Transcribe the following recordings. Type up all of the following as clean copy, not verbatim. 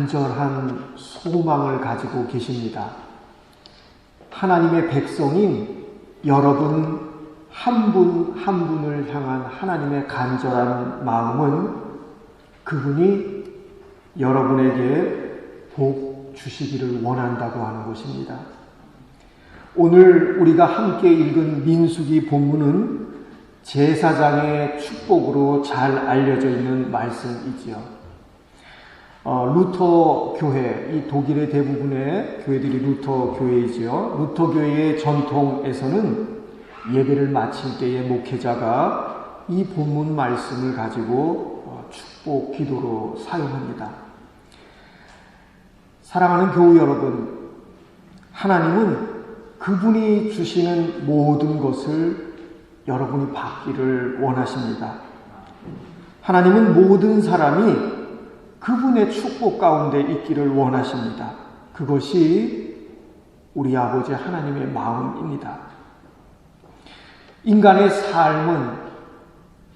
간절한 소망을 가지고 계십니다. 하나님의 백성인 여러분 한 분 한 분을 향한 하나님의 간절한 마음은 그분이 여러분에게 복 주시기를 원한다고 하는 것입니다. 오늘 우리가 함께 읽은 민수기 본문은 제사장의 축복으로 잘 알려져 있는 말씀이지요. 루터 교회, 이 독일의 대부분의 교회들이 루터 교회이지요. 루터 교회의 전통에서는 예배를 마칠 때에 목회자가 이 본문 말씀을 가지고 축복 기도로 사용합니다. 사랑하는 교우 여러분, 하나님은 그분이 주시는 모든 것을 여러분이 받기를 원하십니다. 하나님은 모든 사람이 그분의 축복 가운데 있기를 원하십니다. 그것이 우리 아버지 하나님의 마음입니다. 인간의 삶은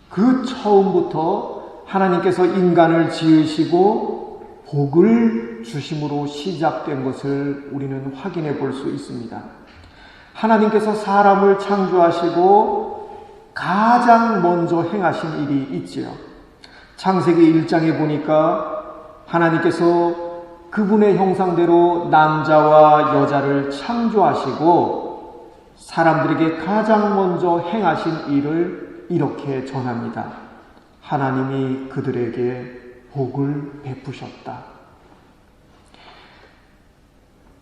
그 처음부터 하나님께서 인간을 지으시고 복을 주심으로 시작된 것을 우리는 확인해 볼 수 있습니다. 하나님께서 사람을 창조하시고 가장 먼저 행하신 일이 있지요. 창세기 1장에 보니까 하나님께서 그분의 형상대로 남자와 여자를 창조하시고 사람들에게 가장 먼저 행하신 일을 이렇게 전합니다. 하나님이 그들에게 복을 베푸셨다.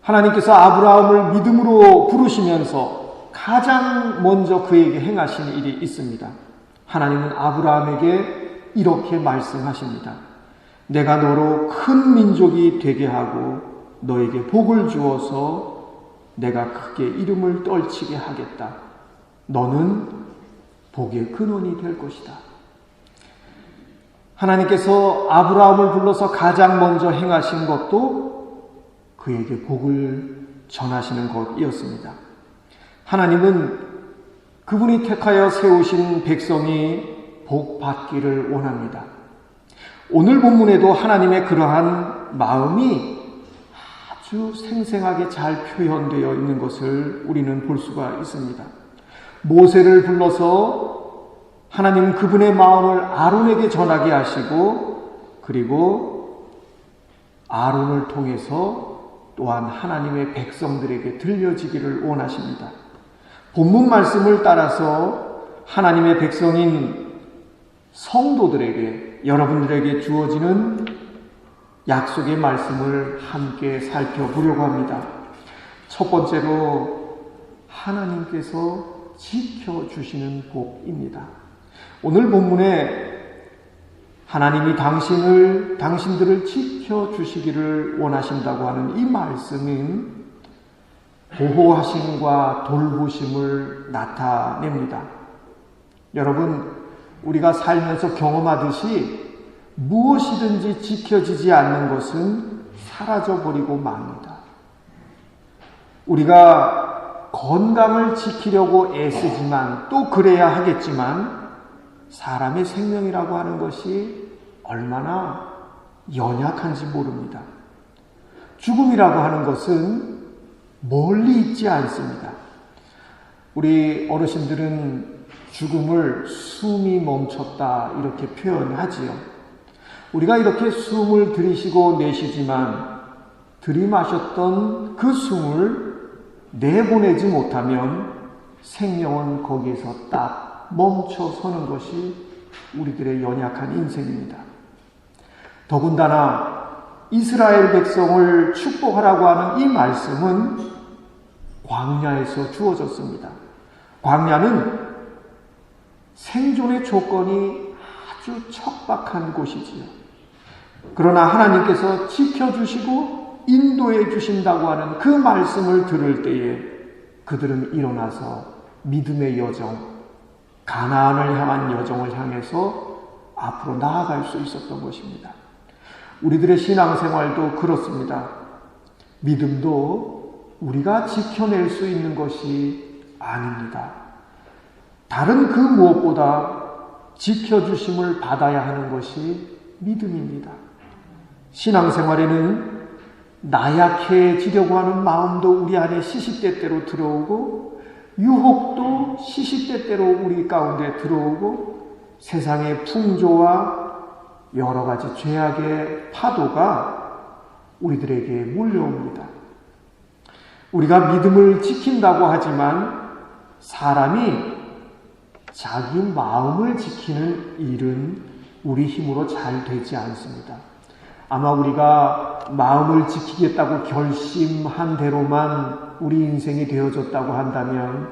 하나님께서 아브라함을 믿음으로 부르시면서 가장 먼저 그에게 행하신 일이 있습니다. 하나님은 아브라함에게 이렇게 말씀하십니다. 내가 너로 큰 민족이 되게 하고 너에게 복을 주어서 내가 크게 이름을 떨치게 하겠다. 너는 복의 근원이 될 것이다. 하나님께서 아브라함을 불러서 가장 먼저 행하신 것도 그에게 복을 전하시는 것이었습니다. 하나님은 그분이 택하여 세우신 백성이 복 받기를 원합니다. 오늘 본문에도 하나님의 그러한 마음이 아주 생생하게 잘 표현되어 있는 것을 우리는 볼 수가 있습니다. 모세를 불러서 하나님 그분의 마음을 아론에게 전하게 하시고 그리고 아론을 통해서 또한 하나님의 백성들에게 들려지기를 원하십니다. 본문 말씀을 따라서 하나님의 백성인 성도들에게 여러분들에게 주어지는 약속의 말씀을 함께 살펴보려고 합니다. 첫 번째로 하나님께서 지켜주시는 복입니다. 오늘 본문에 하나님이 당신들을 지켜주시기를 원하신다고 하는 이 말씀은 보호하심과 돌보심을 나타냅니다. 여러분, 우리가 살면서 경험하듯이 무엇이든지 지켜지지 않는 것은 사라져버리고 맙니다. 우리가 건강을 지키려고 애쓰지만 또 그래야 하겠지만 사람의 생명이라고 하는 것이 얼마나 연약한지 모릅니다. 죽음이라고 하는 것은 멀리 있지 않습니다. 우리 어르신들은 죽음을 숨이 멈췄다 이렇게 표현하지요. 우리가 이렇게 숨을 들이쉬고 내쉬지만 들이마셨던 그 숨을 내보내지 못하면 생명은 거기에서 딱 멈춰서는 것이 우리들의 연약한 인생입니다. 더군다나 이스라엘 백성을 축복하라고 하는 이 말씀은 광야에서 주어졌습니다. 광야는 생존의 조건이 아주 척박한 곳이지요. 그러나 하나님께서 지켜주시고 인도해 주신다고 하는 그 말씀을 들을 때에 그들은 일어나서 믿음의 여정, 가나안을 향한 여정을 향해서 앞으로 나아갈 수 있었던 것입니다. 우리들의 신앙생활도 그렇습니다. 믿음도 우리가 지켜낼 수 있는 것이 아닙니다. 다른 그 무엇보다 지켜주심을 받아야 하는 것이 믿음입니다. 신앙생활에는 나약해지려고 하는 마음도 우리 안에 시시때때로 들어오고, 유혹도 시시때때로 우리 가운데 들어오고, 세상의 풍조와 여러 가지 죄악의 파도가 우리들에게 몰려옵니다. 우리가 믿음을 지킨다고 하지만 사람이 자기 마음을 지키는 일은 우리 힘으로 잘 되지 않습니다. 아마 우리가 마음을 지키겠다고 결심한 대로만 우리 인생이 되어졌다고 한다면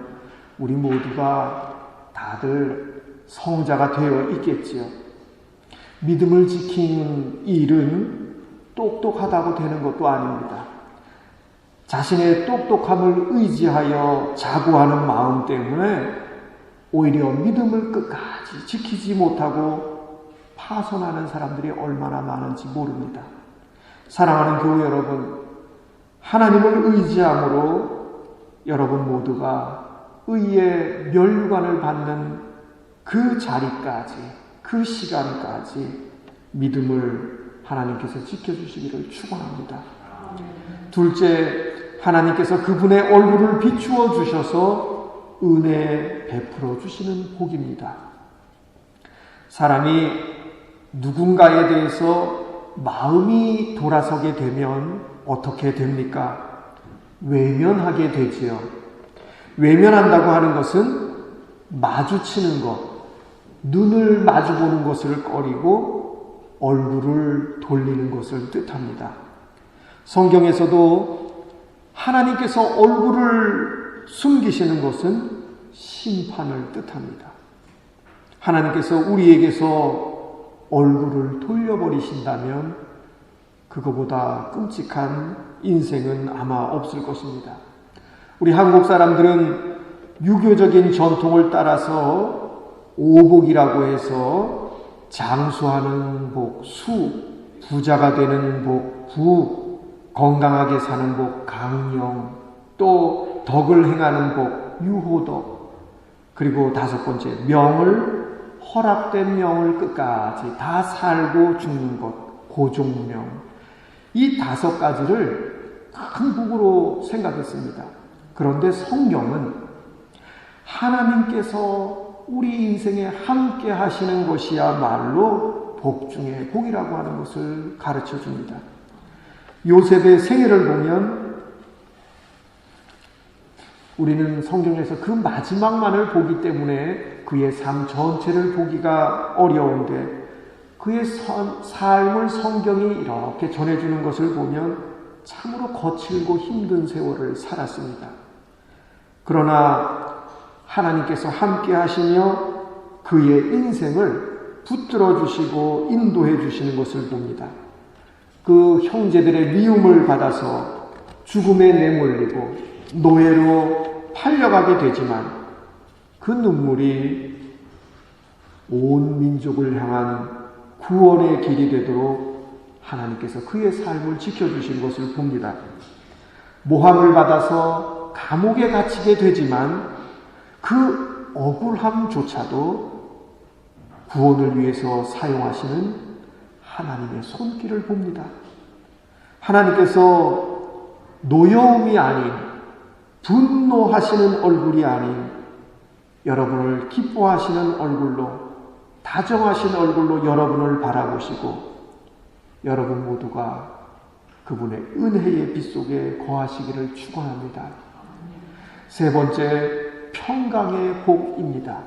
우리 모두가 다들 성자가 되어 있겠지요. 믿음을 지키는 일은 똑똑하다고 되는 것도 아닙니다. 자신의 똑똑함을 의지하여 자고하는 마음 때문에 오히려 믿음을 끝까지 지키지 못하고 파손하는 사람들이 얼마나 많은지 모릅니다. 사랑하는 교회 여러분, 하나님을 의지함으로 여러분 모두가 의의 면류관을 받는 그 자리까지, 그 시간까지 믿음을 하나님께서 지켜주시기를 축원합니다. 둘째, 하나님께서 그분의 얼굴을 비추어 주셔서 은혜 베풀어 주시는 복입니다. 사람이 누군가에 대해서 마음이 돌아서게 되면 어떻게 됩니까? 외면하게 되지요. 외면한다고 하는 것은 마주치는 것, 눈을 마주보는 것을 꺼리고 얼굴을 돌리는 것을 뜻합니다. 성경에서도 하나님께서 얼굴을 숨기시는 것은 심판을 뜻합니다. 하나님께서 우리에게서 얼굴을 돌려버리신다면 그거보다 끔찍한 인생은 아마 없을 것입니다. 우리 한국 사람들은 유교적인 전통을 따라서 오복이라고 해서 장수하는 복, 부자가 되는 복, 건강하게 사는 복, 강령, 또 덕을 행하는 복, 유호덕, 그리고 다섯 번째, 허락된 명을 끝까지 다 살고 죽는 것, 고종명. 이 다섯 가지를 큰 복으로 생각했습니다. 그런데 성경은 하나님께서 우리 인생에 함께 하시는 것이야말로 복 중에 복이라고 하는 것을 가르쳐 줍니다. 요셉의 생애를 보면 우리는 성경에서 그 마지막만을 보기 때문에 그의 삶 전체를 보기가 어려운데 그의 삶을 성경이 이렇게 전해주는 것을 보면 참으로 거칠고 힘든 세월을 살았습니다. 그러나 하나님께서 함께 하시며 그의 인생을 붙들어 주시고 인도해 주시는 것을 봅니다. 그 형제들의 미움을 받아서 죽음에 내몰리고 노예로 팔려가게 되지만 그 눈물이 온 민족을 향한 구원의 길이 되도록 하나님께서 그의 삶을 지켜주신 것을 봅니다. 모함을 받아서 감옥에 갇히게 되지만 그 억울함조차도 구원을 위해서 사용하시는 하나님의 손길을 봅니다. 하나님께서 노여움이 아닌 분노하시는 얼굴이 아닌 여러분을 기뻐하시는 얼굴로, 다정하신 얼굴로 여러분을 바라보시고 여러분 모두가 그분의 은혜의 빛 속에 거하시기를 축원합니다. 세 번째, 평강의 복입니다.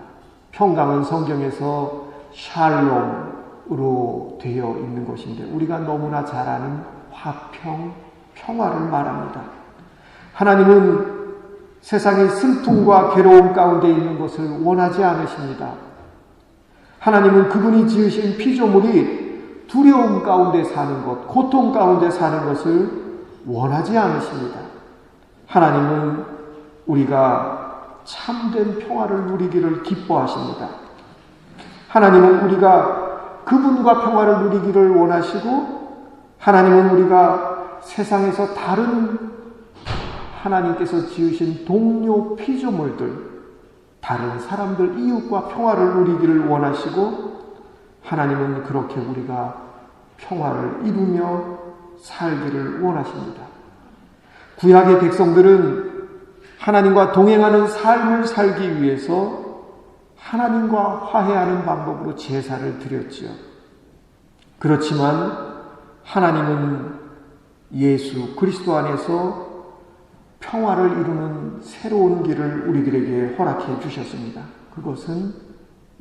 평강은 성경에서 샬롬으로 되어 있는 것인데 우리가 너무나 잘 아는 화평, 평화를 말합니다. 하나님은 세상의 슬픔과 괴로움 가운데 있는 것을 원하지 않으십니다. 하나님은 그분이 지으신 피조물이 두려움 가운데 사는 것, 고통 가운데 사는 것을 원하지 않으십니다. 하나님은 우리가 참된 평화를 누리기를 기뻐하십니다. 하나님은 우리가 그분과 평화를 누리기를 원하시고 하나님은 우리가 세상에서 다른 하나님께서 지으신 동료 피조물들, 다른 사람들, 이웃과 평화를 누리기를 원하시고 하나님은 그렇게 우리가 평화를 이루며 살기를 원하십니다. 구약의 백성들은 하나님과 동행하는 삶을 살기 위해서 하나님과 화해하는 방법으로 제사를 드렸지요. 그렇지만 하나님은 예수 그리스도 안에서 평화를 이루는 새로운 길을 우리들에게 허락해 주셨습니다. 그것은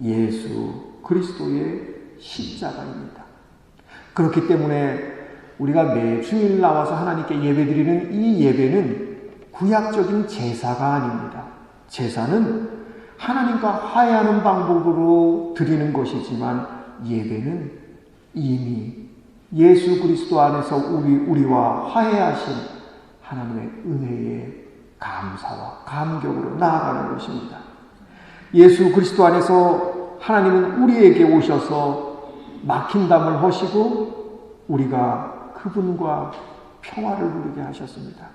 예수 그리스도의 십자가입니다. 그렇기 때문에 우리가 매 주일 나와서 하나님께 예배드리는 이 예배는 구약적인 제사가 아닙니다. 제사는 하나님과 화해하는 방법으로 드리는 것이지만 예배는 이미 예수 그리스도 안에서 우리와 화해하신 하나님의 은혜에 감사와 감격으로 나아가는 것입니다. 예수 그리스도 안에서 하나님은 우리에게 오셔서 막힌 담을 허시고 우리가 그분과 평화를 누리게 하셨습니다.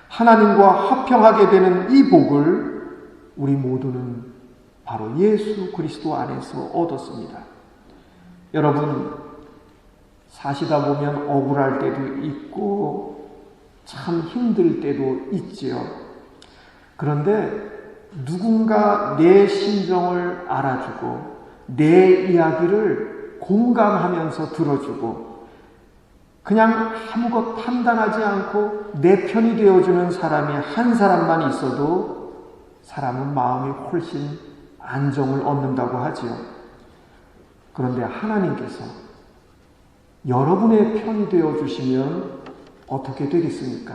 하나님과 화평하게 되는 이 복을 우리 모두는 바로 예수 그리스도 안에서 얻었습니다. 여러분, 사시다 보면 억울할 때도 있고 참 힘들 때도 있지요. 그런데 누군가 내 심정을 알아주고 내 이야기를 공감하면서 들어주고 그냥 아무것 판단하지 않고 내 편이 되어주는 사람이 한 사람만 있어도 사람은 마음이 훨씬 안정을 얻는다고 하지요. 그런데 하나님께서 여러분의 편이 되어주시면 어떻게 되겠습니까?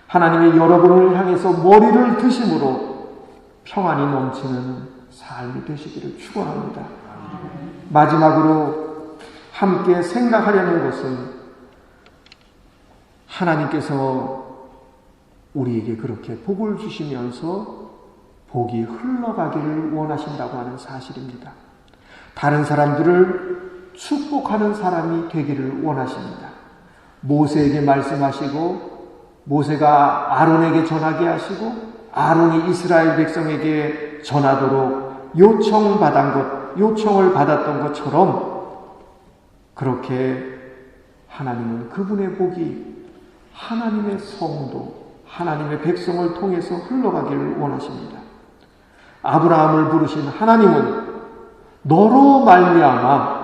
하나님이 여러분을 향해서 머리를 드심으로 평안이 넘치는 삶이 되시기를 축원합니다. 마지막으로 함께 생각하려는 것은 하나님께서 우리에게 그렇게 복을 주시면서 복이 흘러가기를 원하신다고 하는 사실입니다. 다른 사람들을 축복하는 사람이 되기를 원하십니다. 모세에게 말씀하시고 모세가 아론에게 전하게 하시고 아론이 이스라엘 백성에게 전하도록 요청을 받았던 것처럼 그렇게 하나님은 그분의 복이 하나님의 성도, 하나님의 백성을 통해서 흘러가기를 원하십니다. 아브라함을 부르신 하나님은 너로 말미암아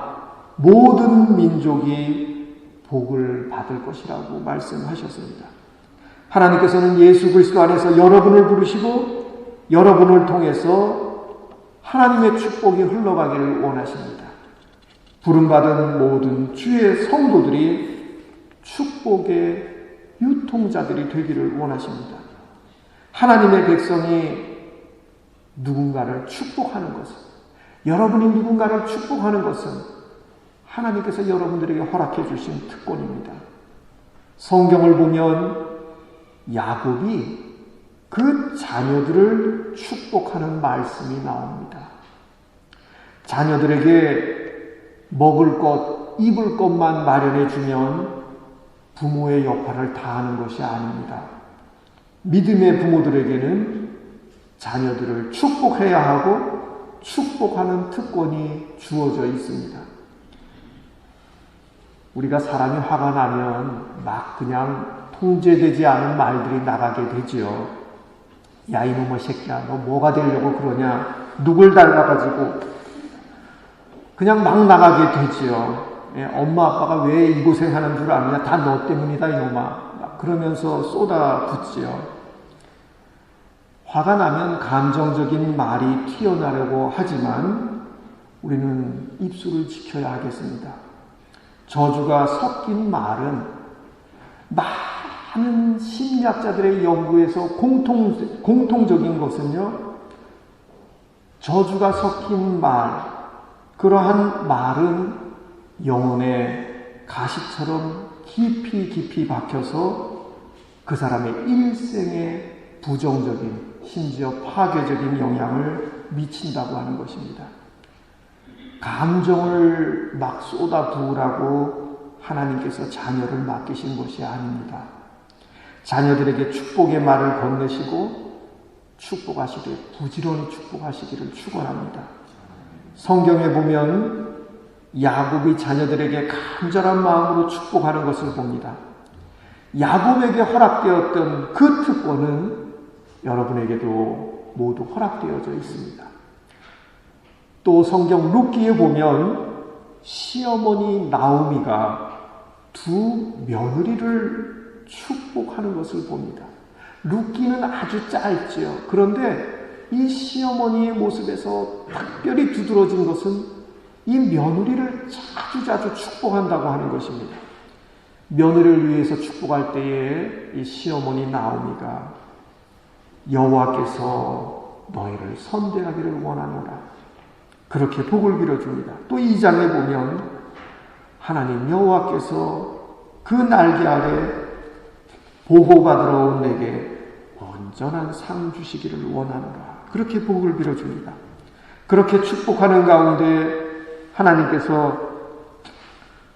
모든 민족이 복을 받을 것이라고 말씀하셨습니다. 하나님께서는 예수 그리스도 안에서 여러분을 부르시고 여러분을 통해서 하나님의 축복이 흘러가기를 원하십니다. 부름받은 모든 주의 성도들이 축복의 유통자들이 되기를 원하십니다. 하나님의 백성이 누군가를 축복하는 것은, 여러분이 누군가를 축복하는 것은 하나님께서 여러분들에게 허락해 주신 특권입니다. 성경을 보면 야곱이 그 자녀들을 축복하는 말씀이 나옵니다. 자녀들에게 먹을 것, 입을 것만 마련해 주면 부모의 역할을 다하는 것이 아닙니다. 믿음의 부모들에게는 자녀들을 축복해야 하고 축복하는 특권이 주어져 있습니다. 우리가 사람이 화가 나면 막 그냥 통제되지 않은 말들이 나가게 되지요. 야, 이놈의 새끼야, 너 뭐가 되려고 그러냐? 누굴 닮아가지고 그냥 막 나가게 되지요. 엄마 아빠가 왜 이 고생하는 줄 아느냐? 다 너 때문이다 이놈아. 그러면서 쏟아붓지요. 화가 나면 감정적인 말이 튀어나오려고 하지만 우리는 입술을 지켜야 하겠습니다. 저주가 섞인 말은 많은 심리학자들의 연구에서 공통적인 것은요, 저주가 섞인 말, 그러한 말은 영혼의 가시처럼 깊이 박혀서 그 사람의 일생에 부정적인, 심지어 파괴적인 영향을 미친다고 하는 것입니다. 감정을 막 쏟아부으라고 하나님께서 자녀를 맡기신 것이 아닙니다. 자녀들에게 축복의 말을 건네시고 축복하시되 부지런히 축복하시기를 축원합니다. 성경에 보면 야곱이 자녀들에게 간절한 마음으로 축복하는 것을 봅니다. 야곱에게 허락되었던 그 특권은 여러분에게도 모두 허락되어져 있습니다. 또 성경 룻기에 보면 시어머니 나오미가 두 며느리를 축복하는 것을 봅니다. 룻기는 아주 짧지요. 그런데 이 시어머니의 모습에서 특별히 두드러진 것은 이 며느리를 자주자주 축복한다고 하는 것입니다. 며느리를 위해서 축복할 때에 이 시어머니 나오미가 여호와께서 너희를 선대하기를 원하노라, 그렇게 복을 빌어줍니다. 또 2장에 보면 하나님 여호와께서 그 날개 아래 보호받으러 온 내게 온전한 상 주시기를 원하노라, 그렇게 복을 빌어줍니다. 그렇게 축복하는 가운데 하나님께서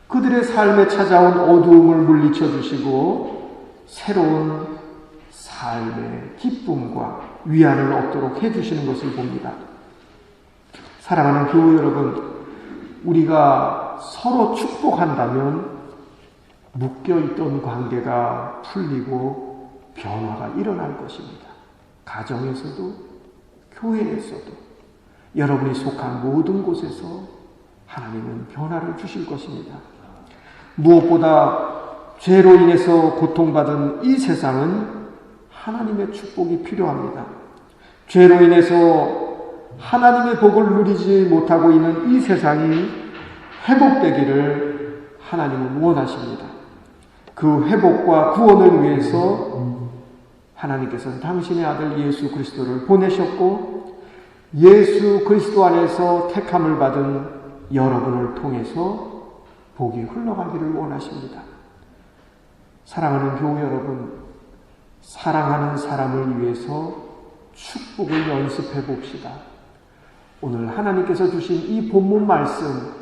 그들의 삶에 찾아온 어두움을 물리쳐 주시고 새로운 삶의 기쁨과 위안을 얻도록 해주시는 것을 봅니다. 사랑하는 교우 여러분, 우리가 서로 축복한다면 묶여있던 관계가 풀리고 변화가 일어날 것입니다. 가정에서도 교회에서도 여러분이 속한 모든 곳에서 하나님은 변화를 주실 것입니다. 무엇보다 죄로 인해서 고통받은 이 세상은 하나님의 축복이 필요합니다. 죄로 인해서 하나님의 복을 누리지 못하고 있는 이 세상이 회복되기를 하나님은 원하십니다. 그 회복과 구원을 위해서 하나님께서는 당신의 아들 예수 그리스도를 보내셨고, 예수 그리스도 안에서 택함을 받은 여러분을 통해서 복이 흘러가기를 원하십니다. 사랑하는 교우 여러분, 사랑하는 사람을 위해서 축복을 연습해 봅시다. 오늘 하나님께서 주신 이 본문 말씀,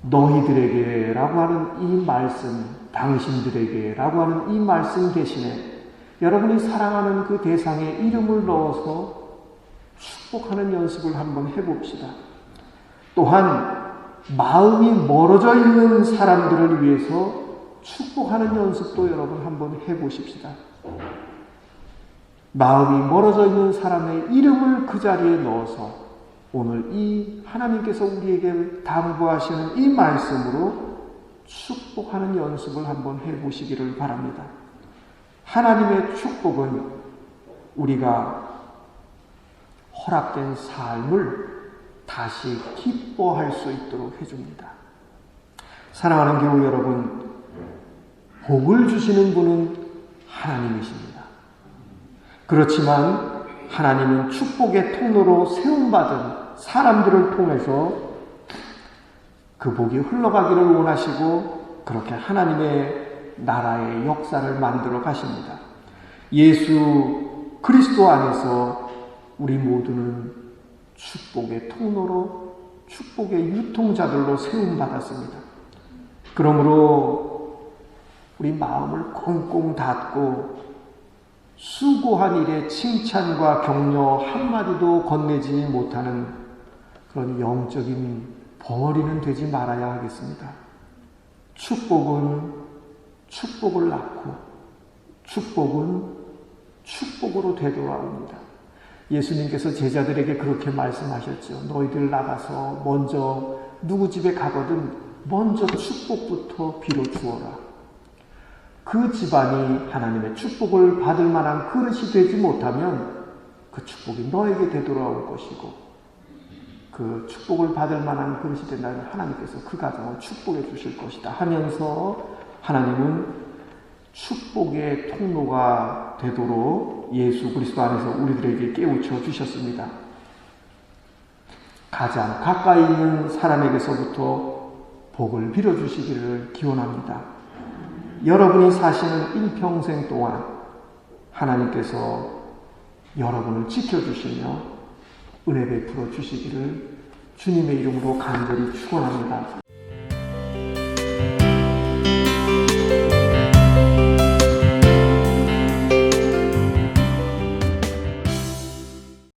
너희들에게 라고 하는 이 말씀, 당신들에게 라고 하는 이 말씀 대신에 여러분이 사랑하는 그 대상에 이름을 넣어서 축복하는 연습을 한번 해봅시다. 또한 마음이 멀어져 있는 사람들을 위해서 축복하는 연습도 여러분 한번 해보십시다. 마음이 멀어져 있는 사람의 이름을 그 자리에 넣어서 오늘 이 하나님께서 우리에게 당부하시는 이 말씀으로 축복하는 연습을 한번 해보시기를 바랍니다. 하나님의 축복은 우리가 허락된 삶을 다시 기뻐할 수 있도록 해줍니다. 사랑하는 교우 여러분, 복을 주시는 분은 하나님이십니다. 그렇지만 하나님은 축복의 통로로 세움받은 사람들을 통해서 그 복이 흘러가기를 원하시고 그렇게 하나님의 나라의 역사를 만들어 가십니다. 예수 그리스도 안에서 우리 모두는 축복의 통로로, 축복의 유통자들로 세움받았습니다. 그러므로 우리 마음을 꽁꽁 닫고 수고한 일에 칭찬과 격려 한마디도 건네지 못하는 그런 영적인 벙어리는 되지 말아야 하겠습니다. 축복은 축복을 낳고 축복은 축복으로 되돌아옵니다. 예수님께서 제자들에게 그렇게 말씀하셨죠. 너희들 나가서 먼저 누구 집에 가거든 먼저 축복부터 빌어 주어라. 그 집안이 하나님의 축복을 받을 만한 그릇이 되지 못하면 그 축복이 너에게 되돌아올 것이고, 그 축복을 받을 만한 그릇이 된다면 하나님께서 그 가정을 축복해 주실 것이다 하면서 하나님은 축복의 통로가 되도록 예수 그리스도 안에서 우리들에게 깨우쳐 주셨습니다. 가장 가까이 있는 사람에게서부터 복을 빌어주시기를 기원합니다. 여러분이 사시는 일평생 동안 하나님께서 여러분을 지켜주시며 은혜 베풀어 주시기를 주님의 이름으로 간절히 축원합니다.